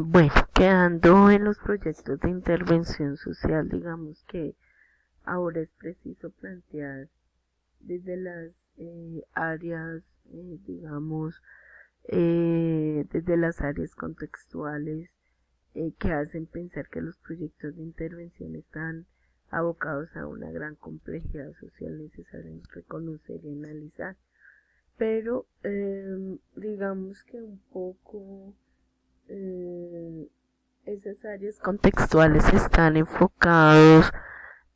Bueno, quedando en los proyectos de intervención social, digamos que ahora es preciso plantear desde las áreas, digamos, desde las áreas contextuales que hacen pensar que los proyectos de intervención están abocados a una gran complejidad social necesaria en reconocer y analizar. Pero digamos que un poco eh, esas áreas contextuales están enfocados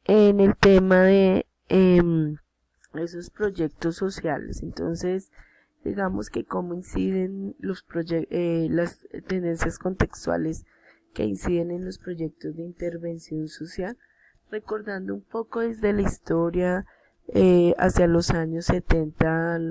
en el tema de esos proyectos sociales. Entonces, digamos que cómo inciden las tendencias contextuales que inciden en los proyectos de intervención social, recordando un poco desde la historia hacia los años 70,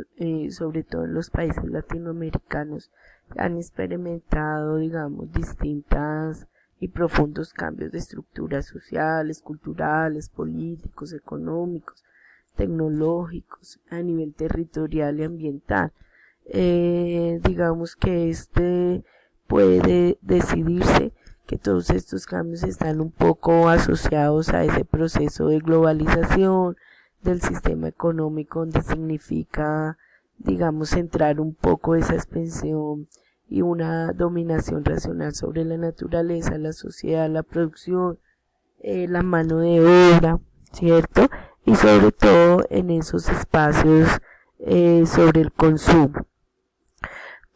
sobre todo en los países latinoamericanos, han experimentado, digamos, distintas y profundos cambios de estructuras sociales, culturales, políticos, económicos, tecnológicos, a nivel territorial y ambiental. Digamos que puede decidirse que todos estos cambios están un poco asociados a ese proceso de globalización del sistema económico, donde significa, digamos, centrar un poco esa expansión y una dominación racional sobre la naturaleza, la sociedad, la producción, la mano de obra, ¿cierto? Y sobre todo en esos espacios sobre el consumo.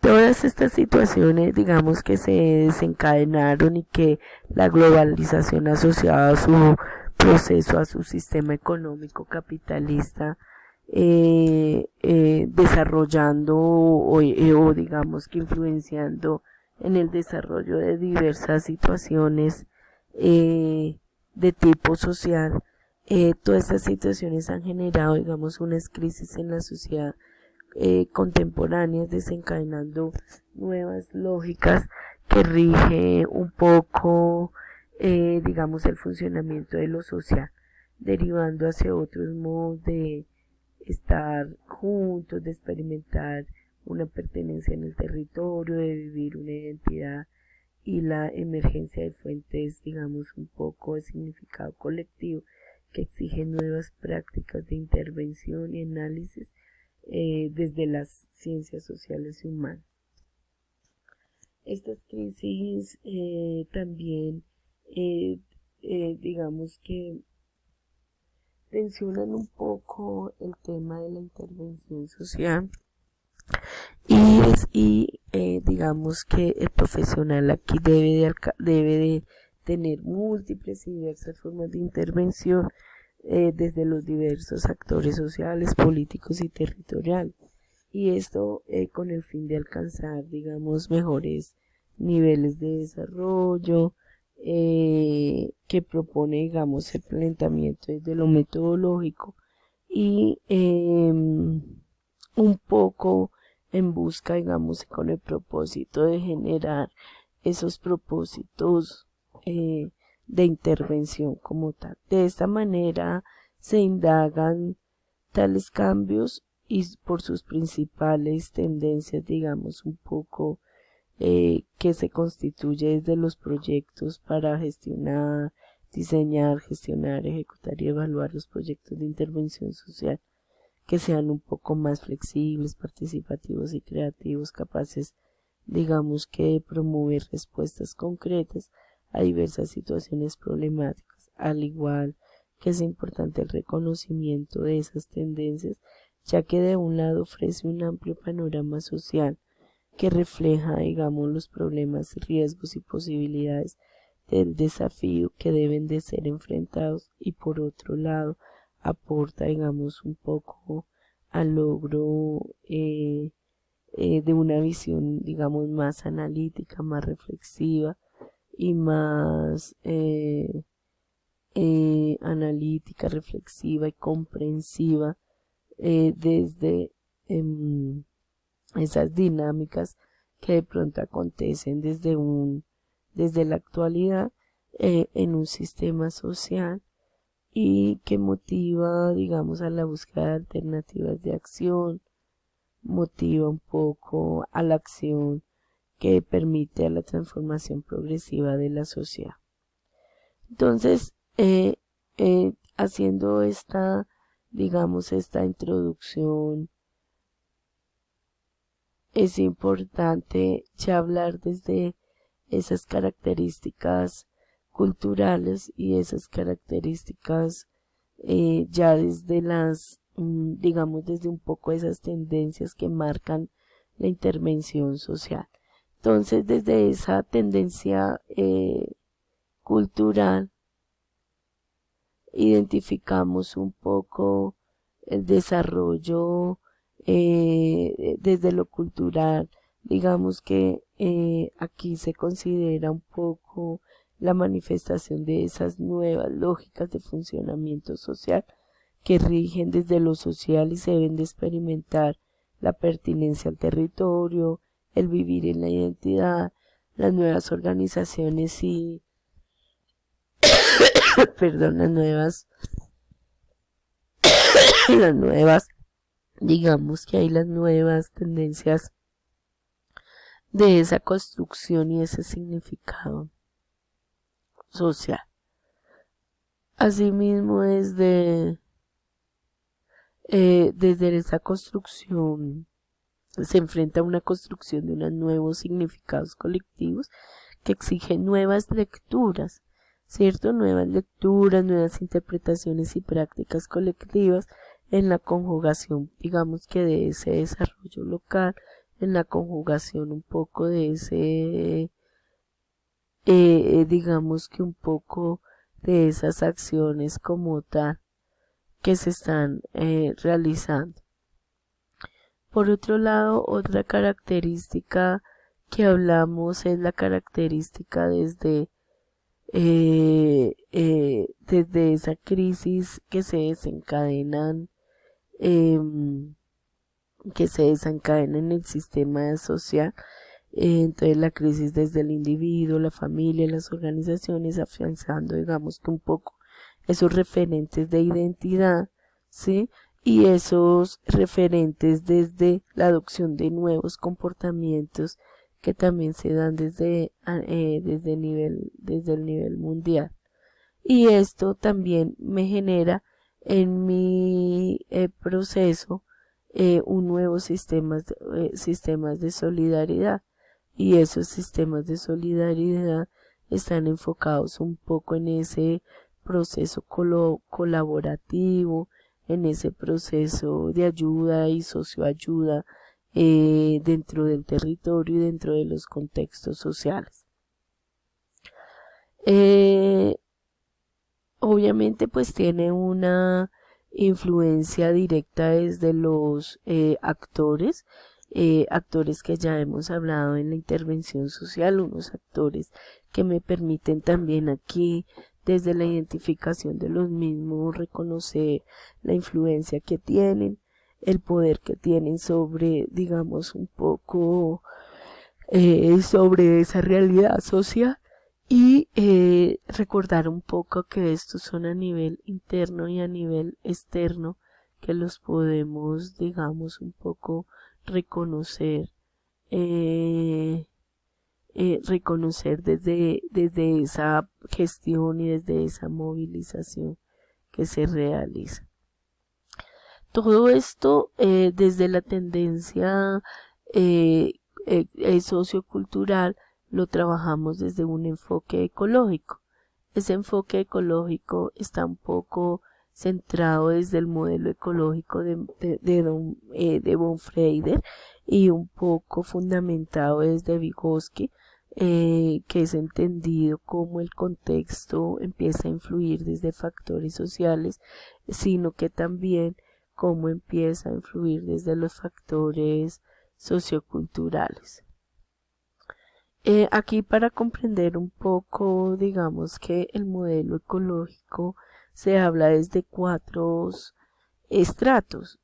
Todas estas situaciones, digamos, que se desencadenaron y que la globalización asociada a su proceso, a su sistema económico capitalista, desarrollando o digamos que influenciando en el desarrollo de diversas situaciones de tipo social. Todas estas situaciones han generado, digamos, unas crisis en la sociedad contemporáneas, desencadenando nuevas lógicas que rige un poco, digamos, el funcionamiento de lo social, derivando hacia otros modos de estar juntos, de experimentar una pertenencia en el territorio, de vivir una identidad y la emergencia de fuentes, digamos, un poco de significado colectivo que exigen nuevas prácticas de intervención y análisis desde las ciencias sociales y humanas. Estas crisis también, digamos que tensionan un poco el tema de la intervención social y digamos que el profesional aquí debe de tener múltiples y diversas formas de intervención desde los diversos actores sociales, políticos y territoriales. Y esto con el fin de alcanzar, digamos, mejores niveles de desarrollo, que propone, digamos, el planteamiento desde lo metodológico y un poco en busca, digamos, con el propósito de generar esos propósitos de intervención como tal. De esta manera se indagan tales cambios y por sus principales tendencias, digamos, un poco que se constituye desde los proyectos para gestionar, diseñar, gestionar, ejecutar y evaluar los proyectos de intervención social que sean un poco más flexibles, participativos y creativos, capaces, digamos, que de promover respuestas concretas a diversas situaciones problemáticas, al igual que es importante el reconocimiento de esas tendencias, ya que de un lado ofrece un amplio panorama social que refleja, digamos, los problemas, riesgos y posibilidades del desafío que deben de ser enfrentados y por otro lado aporta, digamos, un poco al logro de una visión, digamos, más analítica, más reflexiva y más analítica, reflexiva y comprensiva desde esas dinámicas que de pronto acontecen desde la actualidad en un sistema social y que motiva, digamos, a la búsqueda de alternativas de acción, motiva un poco a la acción que permite a la transformación progresiva de la sociedad. Entonces, haciendo esta introducción, es importante ya hablar desde esas características culturales y esas características ya desde desde un poco esas tendencias que marcan la intervención social. Entonces, desde esa tendencia cultural, identificamos un poco el desarrollo desde lo cultural. Digamos que aquí se considera un poco la manifestación de esas nuevas lógicas de funcionamiento social que rigen desde lo social y se deben de experimentar la pertinencia al territorio, el vivir en la identidad, las nuevas organizaciones y perdón, digamos que hay las nuevas tendencias de esa construcción y ese significado social. Asimismo, desde esa construcción se enfrenta a una construcción de unos nuevos significados colectivos que exigen nuevas lecturas, ¿cierto? Nuevas lecturas, nuevas interpretaciones y prácticas colectivas en la conjugación, digamos que de ese desarrollo local, en la conjugación un poco de ese, digamos que un poco de esas acciones como tal que se están realizando. Por otro lado, otra característica que hablamos es la característica desde esa crisis que se desencadenan en el sistema social. Entonces la crisis desde el individuo, la familia, las organizaciones, afianzando, digamos que un poco esos referentes de identidad, ¿sí? Y esos referentes desde la adopción de nuevos comportamientos que también se dan desde el nivel mundial. Y esto también me genera en mi proceso un nuevo sistemas de solidaridad, y esos sistemas de solidaridad están enfocados un poco en ese proceso colaborativo, en ese proceso de ayuda y socioayuda dentro del territorio y dentro de los contextos sociales. Obviamente pues tiene una influencia directa desde los actores que ya hemos hablado en la intervención social, unos actores que me permiten también aquí desde la identificación de los mismos reconocer la influencia que tienen, el poder que tienen sobre, digamos, un poco sobre esa realidad social, y recordar un poco que estos son a nivel interno y a nivel externo, que los podemos, digamos, un poco reconocer desde esa gestión y desde esa movilización que se realiza. Todo esto desde la tendencia sociocultural lo trabajamos desde un enfoque ecológico. Ese enfoque ecológico está un poco centrado desde el modelo ecológico de von Freider y un poco fundamentado desde Vygotsky, que es entendido como el contexto empieza a influir desde factores sociales, sino que también cómo empieza a influir desde los factores socioculturales. Aquí para comprender un poco, digamos que el modelo ecológico se habla desde cuatro estratos,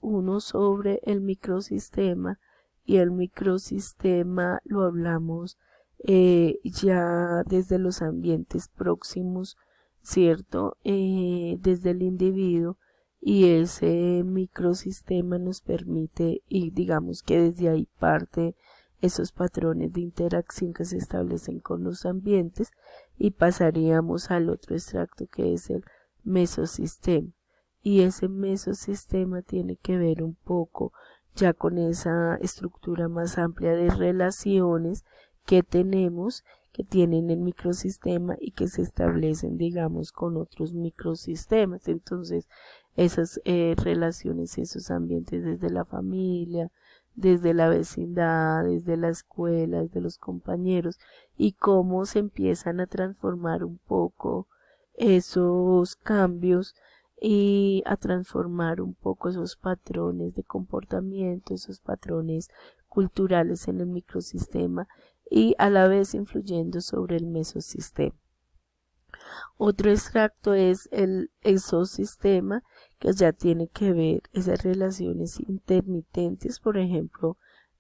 uno sobre el microsistema, y el microsistema lo hablamos ya desde los ambientes próximos, ¿cierto? Desde el individuo, y ese microsistema nos permite, y digamos que desde ahí parte esos patrones de interacción que se establecen con los ambientes, y pasaríamos al otro extracto, que es el mesosistema. Y ese mesosistema tiene que ver un poco ya con esa estructura más amplia de relaciones que tenemos, que tienen el microsistema y que se establecen, digamos, con otros microsistemas. Entonces, esas relaciones, esos ambientes desde la familia, desde la vecindad, desde la escuela, desde los compañeros, y cómo se empiezan a transformar un poco esos cambios y a transformar un poco esos patrones de comportamiento, esos patrones culturales en el microsistema, y a la vez influyendo sobre el mesosistema. Otro extracto es el exosistema, que ya tiene que ver esas relaciones intermitentes, por ejemplo,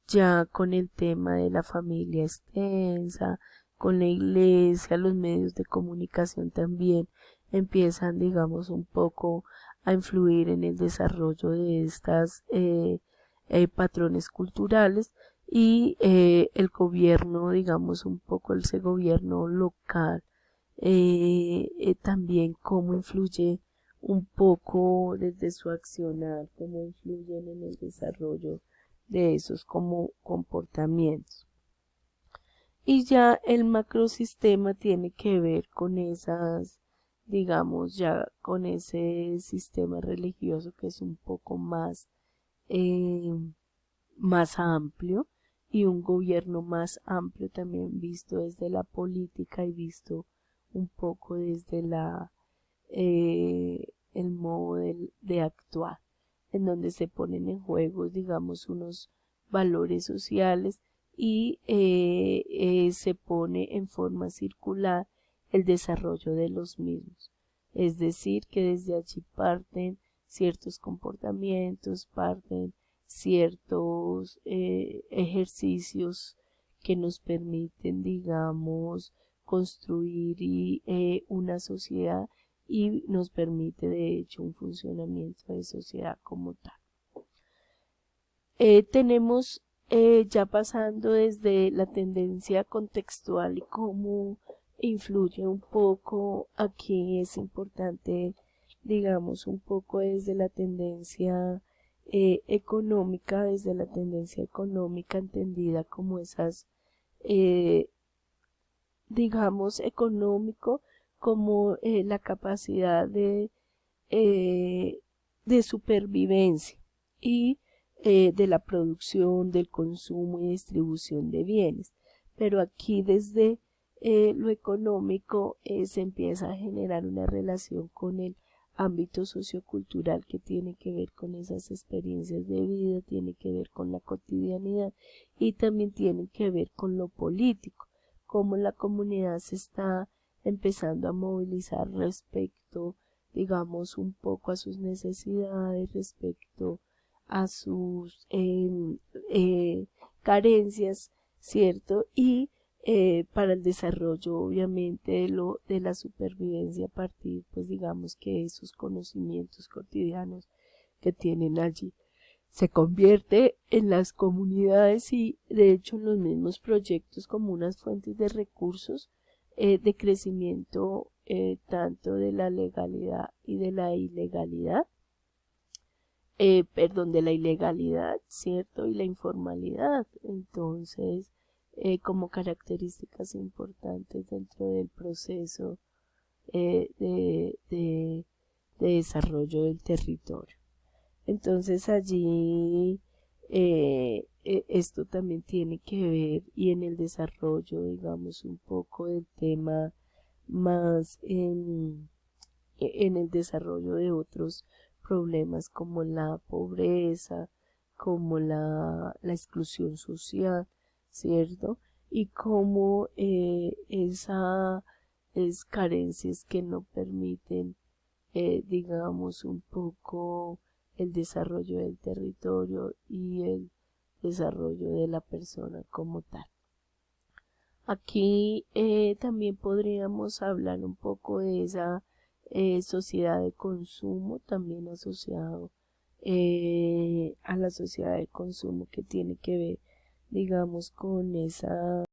ya con el tema de la familia extensa, con la iglesia, los medios de comunicación también empiezan, digamos, un poco a influir en el desarrollo de estas patrones culturales, y el gobierno, digamos, un poco ese gobierno local, también cómo influye un poco desde su accionar, cómo influyen en el desarrollo de esos como comportamientos. Y ya el macrosistema tiene que ver con esas, digamos, ya con ese sistema religioso que es un poco eh, más amplio, y un gobierno más amplio también visto desde la política y visto un poco desde el modo de actuar, en donde se ponen en juego, digamos, unos valores sociales, y se pone en forma circular el desarrollo de los mismos. Es decir, que desde allí parten ciertos comportamientos, parten ciertos ejercicios que nos permiten, digamos, construir una sociedad, y nos permite de hecho un funcionamiento de sociedad como tal. Tenemos ya pasando desde la tendencia contextual y cómo influye un poco, aquí es importante, digamos, un poco desde la tendencia económica, desde la tendencia económica entendida como esas, digamos, económico, como la capacidad eh, de supervivencia y de la producción, del consumo y distribución de bienes. Pero aquí desde lo económico se empieza a generar una relación con el ámbito sociocultural, que tiene que ver con esas experiencias de vida, tiene que ver con la cotidianidad, y también tiene que ver con lo político, cómo la comunidad se está empezando a movilizar respecto, digamos, un poco a sus necesidades, respecto a sus carencias, ¿cierto? Y para el desarrollo, obviamente, de la supervivencia a partir, pues digamos, que esos conocimientos cotidianos que tienen allí se convierte en las comunidades, y de hecho en los mismos proyectos, como unas fuentes de recursos de crecimiento, tanto de la legalidad y de la ilegalidad, de la ilegalidad, ¿cierto? Y la informalidad. Entonces, como características importantes dentro del proceso de desarrollo del territorio. Entonces allí esto también tiene que ver, y en el desarrollo, digamos, un poco del tema más en el desarrollo de otros problemas como la pobreza, como la exclusión social, ¿cierto? Y como esas carencias que no permiten, digamos, un poco el desarrollo del territorio y el desarrollo de la persona como tal. Aquí también podríamos hablar un poco de esa sociedad de consumo, también asociado a la sociedad de consumo, que tiene que ver digamos, con esa